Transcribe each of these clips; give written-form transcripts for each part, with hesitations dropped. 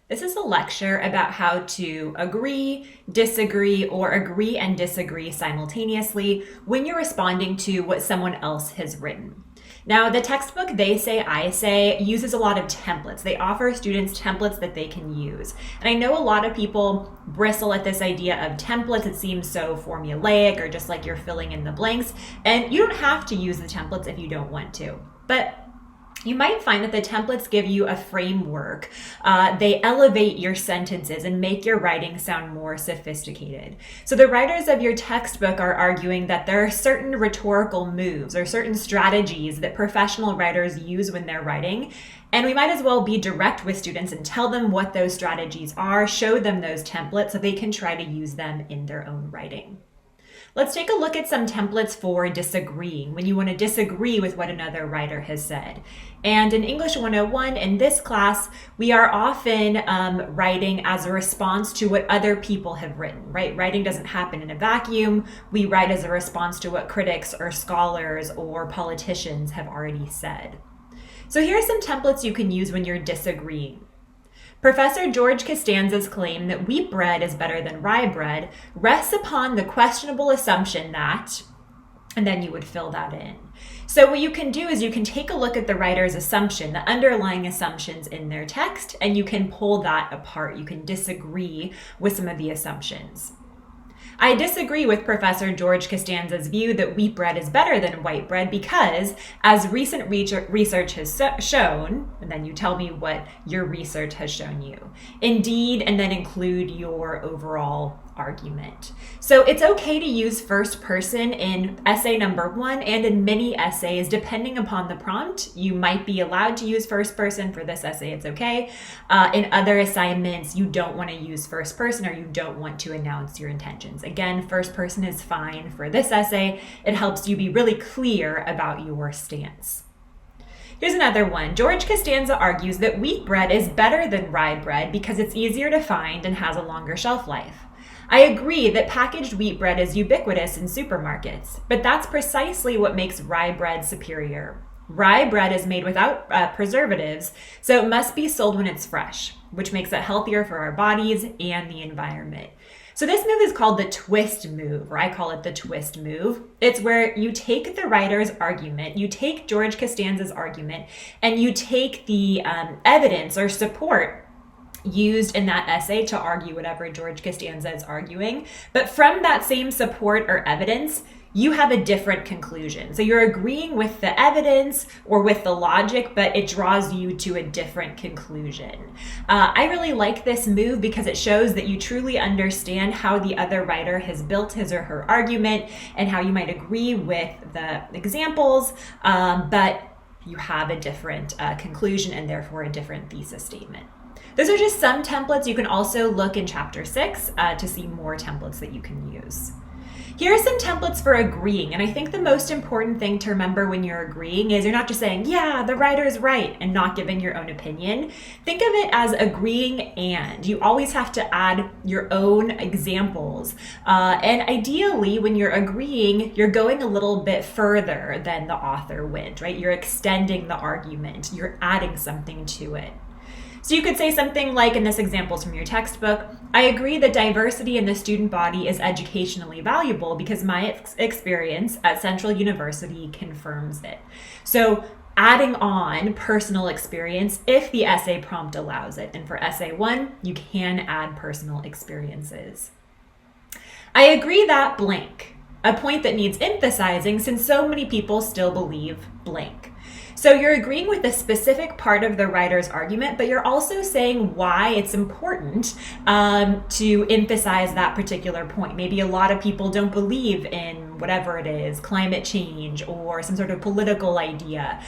This is a lecture about how to agree, disagree, or agree and disagree simultaneously when you're responding to what someone else has written. Now, the textbook They Say, I Say uses a lot of templates. They offer students templates that they can use. And I know a lot of people bristle at this idea of templates. It seems so formulaic or just like you're filling in the blanks. And you don't have to use the templates if you don't want to. But you might find that the templates give you a framework. They elevate your sentences and make your writing sound more sophisticated. So the writers of your textbook are arguing that there are certain rhetorical moves or certain strategies that professional writers use when they're writing. And we might as well be direct with students and tell them what those strategies are, show them those templates so they can try to use them in their own writing. Let's take a look at some templates for disagreeing, when you want to disagree with what another writer has said. And in English 101, in this class, we are often writing as a response to what other people have written, right? Writing doesn't happen in a vacuum. We write as a response to what critics or scholars or politicians have already said. So here are some templates you can use when you're disagreeing. Professor George Costanza's claim that wheat bread is better than rye bread rests upon the questionable assumption that, and then you would fill that in. So what you can do is you can take a look at the writer's assumption, the underlying assumptions in their text, and you can pull that apart. You can disagree with some of the assumptions. I disagree with Professor George Costanza's view that wheat bread is better than white bread because, as recent research has shown, and then you tell me what your research has shown you. Indeed, and then include your overall argument. So it's okay to use first person in essay number 1 and in many essays, depending upon the prompt. You might be allowed to use first person. For this essay, it's okay. In other assignments, you don't want to use first person or you don't want to announce your intentions. Again, first person is fine for this essay. It helps you be really clear about your stance. Here's another one. George Costanza argues that wheat bread is better than rye bread because it's easier to find and has a longer shelf life. I agree that packaged wheat bread is ubiquitous in supermarkets, but that's precisely what makes rye bread superior. Rye bread is made without preservatives, so it must be sold when it's fresh, which makes it healthier for our bodies and the environment. So this move is called the twist move, or I call it the twist move. It's where you take the writer's argument, you take George Costanza's argument, and you take the evidence or support used in that essay to argue whatever George Costanza is arguing. But from that same support or evidence, you have a different conclusion. So you're agreeing with the evidence or with the logic, but it draws you to a different conclusion. I really like this move because it shows that you truly understand how the other writer has built his or her argument and how you might agree with the examples, but you have a different conclusion and therefore a different thesis statement. Those are just some templates. You can also look in chapter 6 to see more templates that you can use. Here are some templates for agreeing, and I think the most important thing to remember when you're agreeing is you're not just saying, yeah, the writer's right, and not giving your own opinion. Think of it as agreeing and. You always have to add your own examples. And ideally, when you're agreeing, you're going a little bit further than the author went, right? You're extending the argument. You're adding something to it. So you could say something like, in this example from your textbook, I agree that diversity in the student body is educationally valuable because my experience at Central University confirms it. So adding on personal experience if the essay prompt allows it. And for essay 1, you can add personal experiences. I agree that blank, a point that needs emphasizing since so many people still believe blank. So you're agreeing with a specific part of the writer's argument, but you're also saying why it's important to emphasize that particular point. Maybe a lot of people don't believe in whatever it is, climate change or some sort of political idea.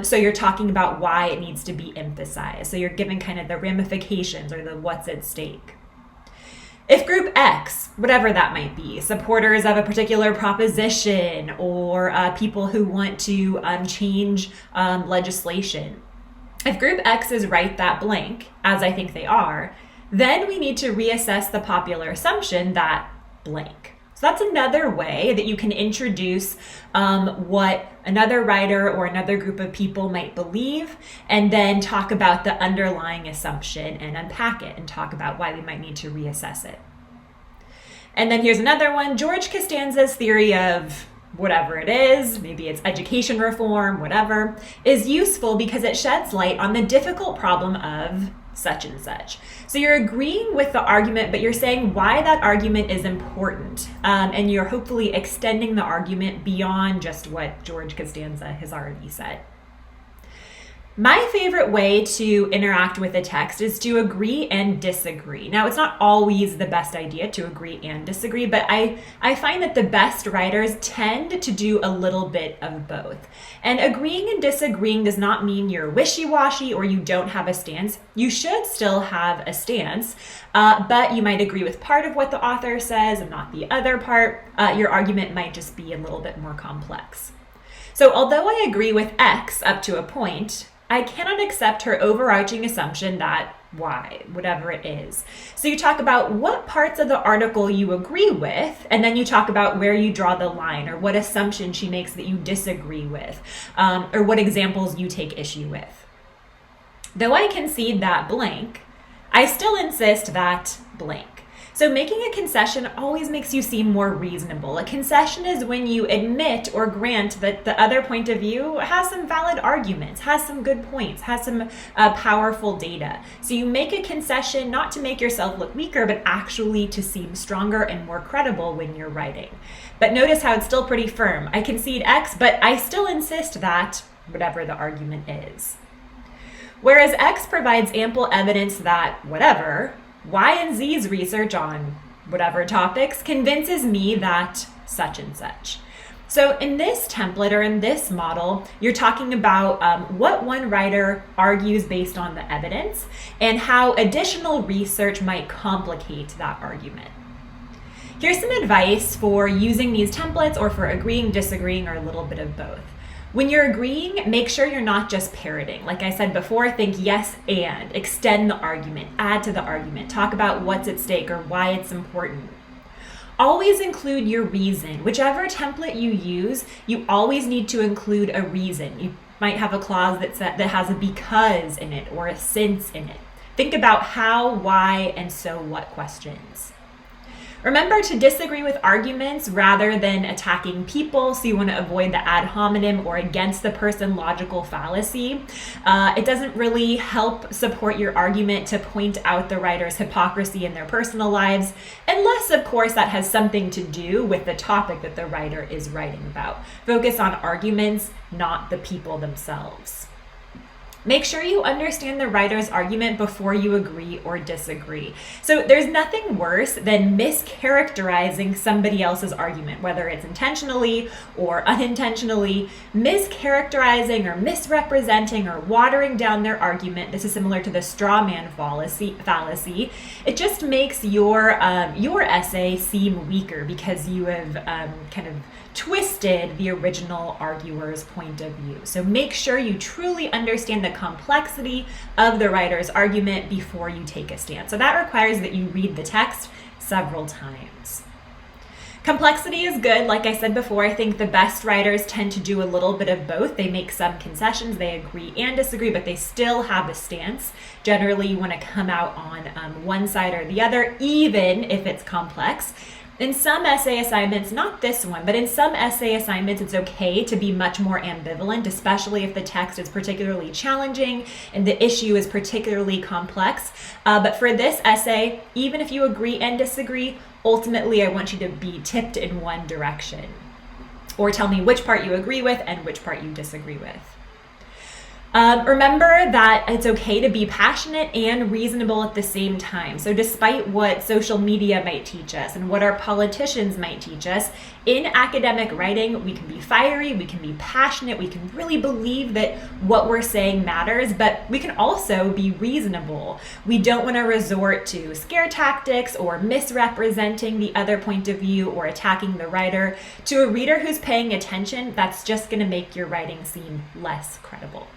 So you're talking about why it needs to be emphasized. So you're giving kind of the ramifications or the what's at stake. If group X, whatever that might be, supporters of a particular proposition or people who want to change legislation, if group X is right that blank, as I think they are, then we need to reassess the popular assumption that blank. So that's another way that you can introduce what another writer or another group of people might believe, and then talk about the underlying assumption and unpack it and talk about why we might need to reassess it. And then here's another one, George Costanza's theory of whatever it is, maybe it's education reform, whatever, is useful because it sheds light on the difficult problem of such and such. So you're agreeing with the argument, but you're saying why that argument is important. And you're hopefully extending the argument beyond just what George Costanza has already said. My favorite way to interact with a text is to agree and disagree. Now, it's not always the best idea to agree and disagree, but I find that the best writers tend to do a little bit of both. And agreeing and disagreeing does not mean you're wishy-washy or you don't have a stance. You should still have a stance, but you might agree with part of what the author says and not the other part. Your argument might just be a little bit more complex. So although I agree with X up to a point, I cannot accept her overarching assumption that Y, whatever it is. So you talk about what parts of the article you agree with, and then you talk about where you draw the line or what assumption she makes that you disagree with, or what examples you take issue with. Though I concede that blank, I still insist that blank. So making a concession always makes you seem more reasonable. A concession is when you admit or grant that the other point of view has some valid arguments, has some good points, has some powerful data. So you make a concession not to make yourself look weaker, but actually to seem stronger and more credible when you're writing. But notice how it's still pretty firm. I concede X, but I still insist that whatever the argument is. Whereas X provides ample evidence that whatever, Y and Z's research on whatever topics convinces me that such and such. So in this template or in this model, you're talking about what one writer argues based on the evidence and how additional research might complicate that argument. Here's some advice for using these templates or for agreeing, disagreeing, or a little bit of both. When you're agreeing, make sure you're not just parroting. Like I said before, think yes and, extend the argument, add to the argument, talk about what's at stake or why it's important. Always include your reason. Whichever template you use, you always need to include a reason. You might have a clause that has a because in it or a since in it. Think about how, why, and so what questions. Remember to disagree with arguments rather than attacking people, so you want to avoid the ad hominem or against the person logical fallacy. It doesn't really help support your argument to point out the writer's hypocrisy in their personal lives, unless, of course, that has something to do with the topic that the writer is writing about. Focus on arguments, not the people themselves. Make sure you understand the writer's argument before you agree or disagree. So there's nothing worse than mischaracterizing somebody else's argument, whether it's intentionally or unintentionally, mischaracterizing or misrepresenting or watering down their argument. This is similar to the straw man fallacy. It just makes your essay seem weaker because you have kind of twisted the original arguer's point of view. So make sure you truly understand the complexity of the writer's argument before you take a stand. So that requires that you read the text several times. Complexity is good. Like I said before, I think the best writers tend to do a little bit of both. They make some concessions, they agree and disagree, but they still have a stance. Generally, you want to come out on one side or the other, even if it's complex. In some essay assignments, not this one, but in some essay assignments, it's okay to be much more ambivalent, especially if the text is particularly challenging and the issue is particularly complex. But for this essay, even if you agree and disagree, ultimately I want you to be tipped in one direction. Or tell me which part you agree with and which part you disagree with. Remember that it's okay to be passionate and reasonable at the same time. So despite what social media might teach us and what our politicians might teach us, in academic writing, we can be fiery, we can be passionate, we can really believe that what we're saying matters, but we can also be reasonable. We don't want to resort to scare tactics or misrepresenting the other point of view or attacking the writer. To a reader who's paying attention, that's just going to make your writing seem less credible.